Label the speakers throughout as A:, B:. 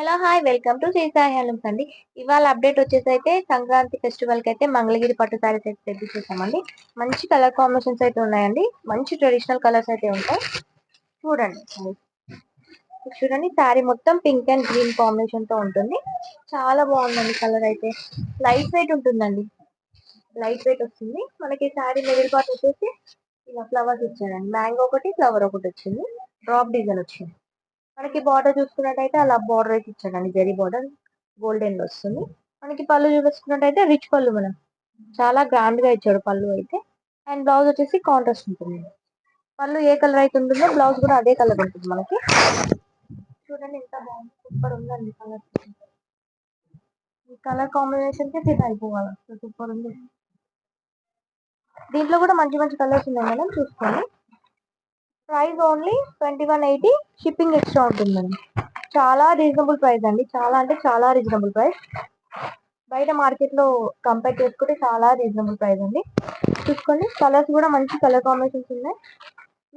A: Hello hi welcome to Shri Sai handlooms అండి. ఇవాళ update వచ్చేసి అయితే సంక్రాంతి ఫెస్టివల్ కి అయితే మంగళగిరి పట్టు సారీస్ అయితే తెప్పించేసామండి. మంచి కలర్ కాంబినేషన్స్ అయితే ఉన్నాయండి. మంచి ట్రెడిషనల్ కలర్స్ అయితే ఉంటాయి. చూడండి చూడండి శారీ మొత్తం పింక్ అండ్ గ్రీన్ కాంబినేషన్ తో ఉంటుంది. చాలా బాగుందండి కలర్ అయితే. లైట్ వెయిట్ ఉంటుందండి. లైట్ వెయిట్ వస్తుంది. మనకి శారీ మిడిల్ పార్ట్ వచ్చేసి ఇలా ఫ్లవర్స్ ఇచ్చారండి. మ్యాంగో ఒకటి ఫ్లవర్ ఒకటి వచ్చింది. డ్రాప్ డిజైన్ వచ్చింది. మనకి బార్డర్ చూసుకున్నట్టయితే అలా బార్డర్ అయితే ఇచ్చాడండి. జరీ బార్డర్ గోల్డెన్ లో వస్తుంది. మనకి పళ్ళు చూసుకున్నట్టయితే రిచ్ పళ్ళు మనం చాలా గ్రాండ్ గా ఇచ్చాడు పళ్ళు అయితే. అండ్ బ్లౌజ్ వచ్చేసి కాంట్రాస్ట్ ఉంటుంది. పళ్ళు ఏ కలర్ అయితే ఉంటుందో బ్లౌజ్ కూడా అదే కలర్ ఉంటుంది మనకి. చూడండి ఎంత బాగుంది, సూపర్ ఉందండి కలర్. ఈ కలర్ కాంబినేషన్ కి ఫిట్ అయిపోవాలి, సూపర్ ఉంది. దీంట్లో కూడా మంచి మంచి కలర్స్ ఉన్నాయి మేడం, చూసుకోండి. ప్రైస్ ఓన్లీ 2180, షిప్పింగ్ ఎక్స్ట్రా ఉంటుందండి. చాలా రీజనబుల్ ప్రైస్ అండి. చాలా అంటే చాలా రీజనబుల్ ప్రైస్. బయట మార్కెట్ లో కంపేర్ చేసుకుంటే చాలా రీజనబుల్ ప్రైస్ అండి. చూసుకోండి కలర్స్ కూడా మంచి కలర్ కాంబినేషన్స్ ఉన్నాయి.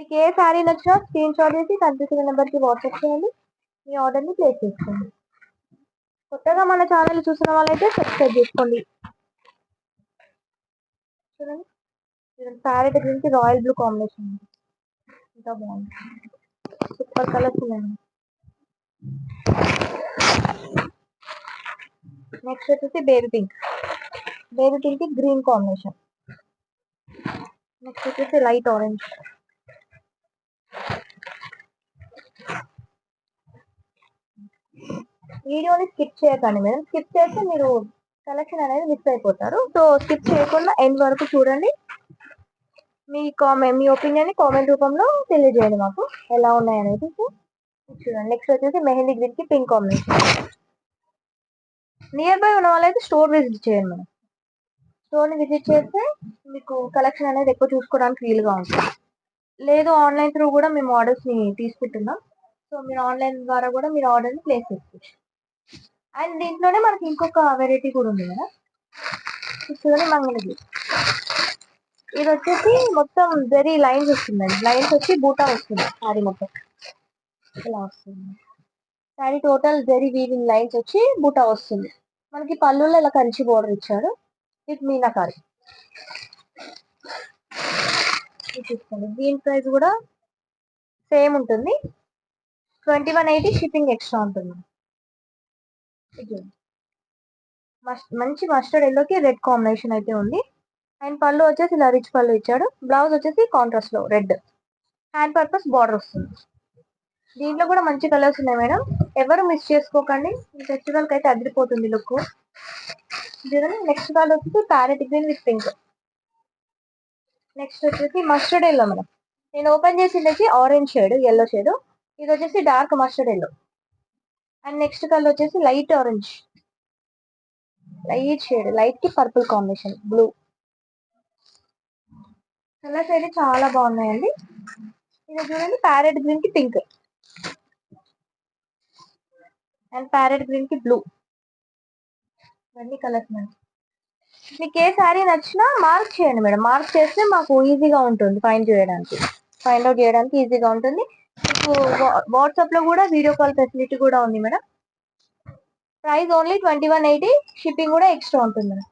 A: మీకు ఏ శారీ నచ్చినా స్క్రీన్ షాట్ చేసి కనిపిస్తున్న నెంబర్ కి వాట్సాప్ చేయండి. మీ ఆర్డర్ ని ప్లేస్ చేసుకోండి. కొత్తగా మన ఛానల్ చూసిన వాళ్ళైతే సబ్స్క్రైబ్ చేసుకోండి. చూడండి ప్యారెట్ గ్రీన్ కి రాయల్ బ్లూ కాంబినేషన్ ఇంకా బాగుంది. సూపర్ కలర్స్ ఉన్నాయి. నెక్స్ట్ వచ్చేసి బేబీ పింక్. బేబీ పింక్ కి గ్రీన్ కాంబినేషన్. నెక్స్ట్ వచ్చేసి లైట్ ఆరెంజ్. వీడియోని స్కిప్ చేయకండి మేడం. స్కిప్ చేస్తే మీరు కలెక్షన్ అనేది మిస్ అయిపోతారు. సో స్కిప్ చేయకుండా ఎండ్ వరకు చూడండి. మీ ఒపీనియన్ ని కామెంట్ రూపంలో తెలియజేయండి మాకు ఎలా ఉన్నాయనేది. చూడండి నెక్స్ట్ వచ్చేసి మెహందీ గ్రీన్ కి పింక్ కాంబినేషన్. నియర్ బై ఉన్న వాళ్ళైతే స్టోర్ విజిట్ చేయండి మేడం. స్టోర్ ని విజిట్ చేస్తే మీకు కలెక్షన్ అనేది ఎక్కువ చూసుకోవడానికి వీలుగా ఉంటుంది. లేదు ఆన్లైన్ త్రూ కూడా మేము ఆర్డర్స్ ని తీసుకుంటున్నాం. సో మీరు ఆన్లైన్ ద్వారా కూడా మీరు ఆర్డర్ ని ప్లేస్ చేసుకోవచ్చు. అండ్ దీంట్లోనే మనకి ఇంకొక వెరైటీ కూడా ఉంది కదా, చూడండి మంగళగిరి. ఇది వచ్చేసి మొత్తం జరీ లైన్స్ వస్తుందండి. లైన్స్ వచ్చి బూటా వస్తుంది శారీ మొత్తం ఇలా వస్తుంది. Sari total zari weaving lines వచ్చి బూటా వస్తుంది. మనకి పళ్ళులో ఇలా కంచి బోర్డర్ ఇచ్చాడు విత్ మీనాకారి. చూసుకోండి దీని ప్రైస్ కూడా సేమ్ ఉంటుంది. 2180, షిప్పింగ్ ఎక్స్ట్రా ఉంటుంది. మంచి మస్టర్డ్ ఎల్లోకి రెడ్ కాంబినేషన్ అయితే ఉంది. అండ్ పళ్ళు వచ్చేసి ఇలా రిచ్ పళ్ళు ఇచ్చాడు. బ్లౌజ్ వచ్చేసి కాంట్రాస్ట్ లో రెడ్. హ్యాండ్ పర్పస్ బార్డర్ వస్తుంది. దీంట్లో కూడా మంచి కలర్స్ ఉన్నాయి మేడం, ఎవరు మిస్ చేసుకోకండి. ఫెస్టివల్ కి అయితే అదిరిపోతుంది లుక్. నెక్స్ట్ కలర్ వచ్చేసి parrot green with pink. Next వచ్చేసి మస్టర్డ్ ఎల్లో మేడం. నేను ఓపెన్ చేసి ఆరెంజ్ షేడ్, ఎల్లో షేడ్. ఇది వచ్చేసి dark mustard yellow. And next colour వచ్చేసి light orange, light shade, light కి పర్పుల్ కాంబినేషన్ బ్లూ. కలర్స్ అయితే చాలా బాగున్నాయండి. ఇది చూడండి ప్యారెట్ గ్రీన్ కి పింక్ అండ్ ప్యారెట్ గ్రీన్ కి బ్లూ. ఇవన్నీ కలర్స్ మేడం. మీకు ఏ శారీ నచ్చినా మార్క్ చేయండి మేడం. మార్క్ చేస్తే మాకు ఈజీగా ఉంటుంది ఫైండ్ అవుట్ చేయడానికి ఈజీగా ఉంటుంది. మీకు వాట్సాప్ లో కూడా వీడియో కాల్ ఫెసిలిటీ కూడా ఉంది మేడం. ప్రైస్ ఓన్లీ 2180, షిప్పింగ్ కూడా ఎక్స్ట్రా ఉంటుంది మేడం.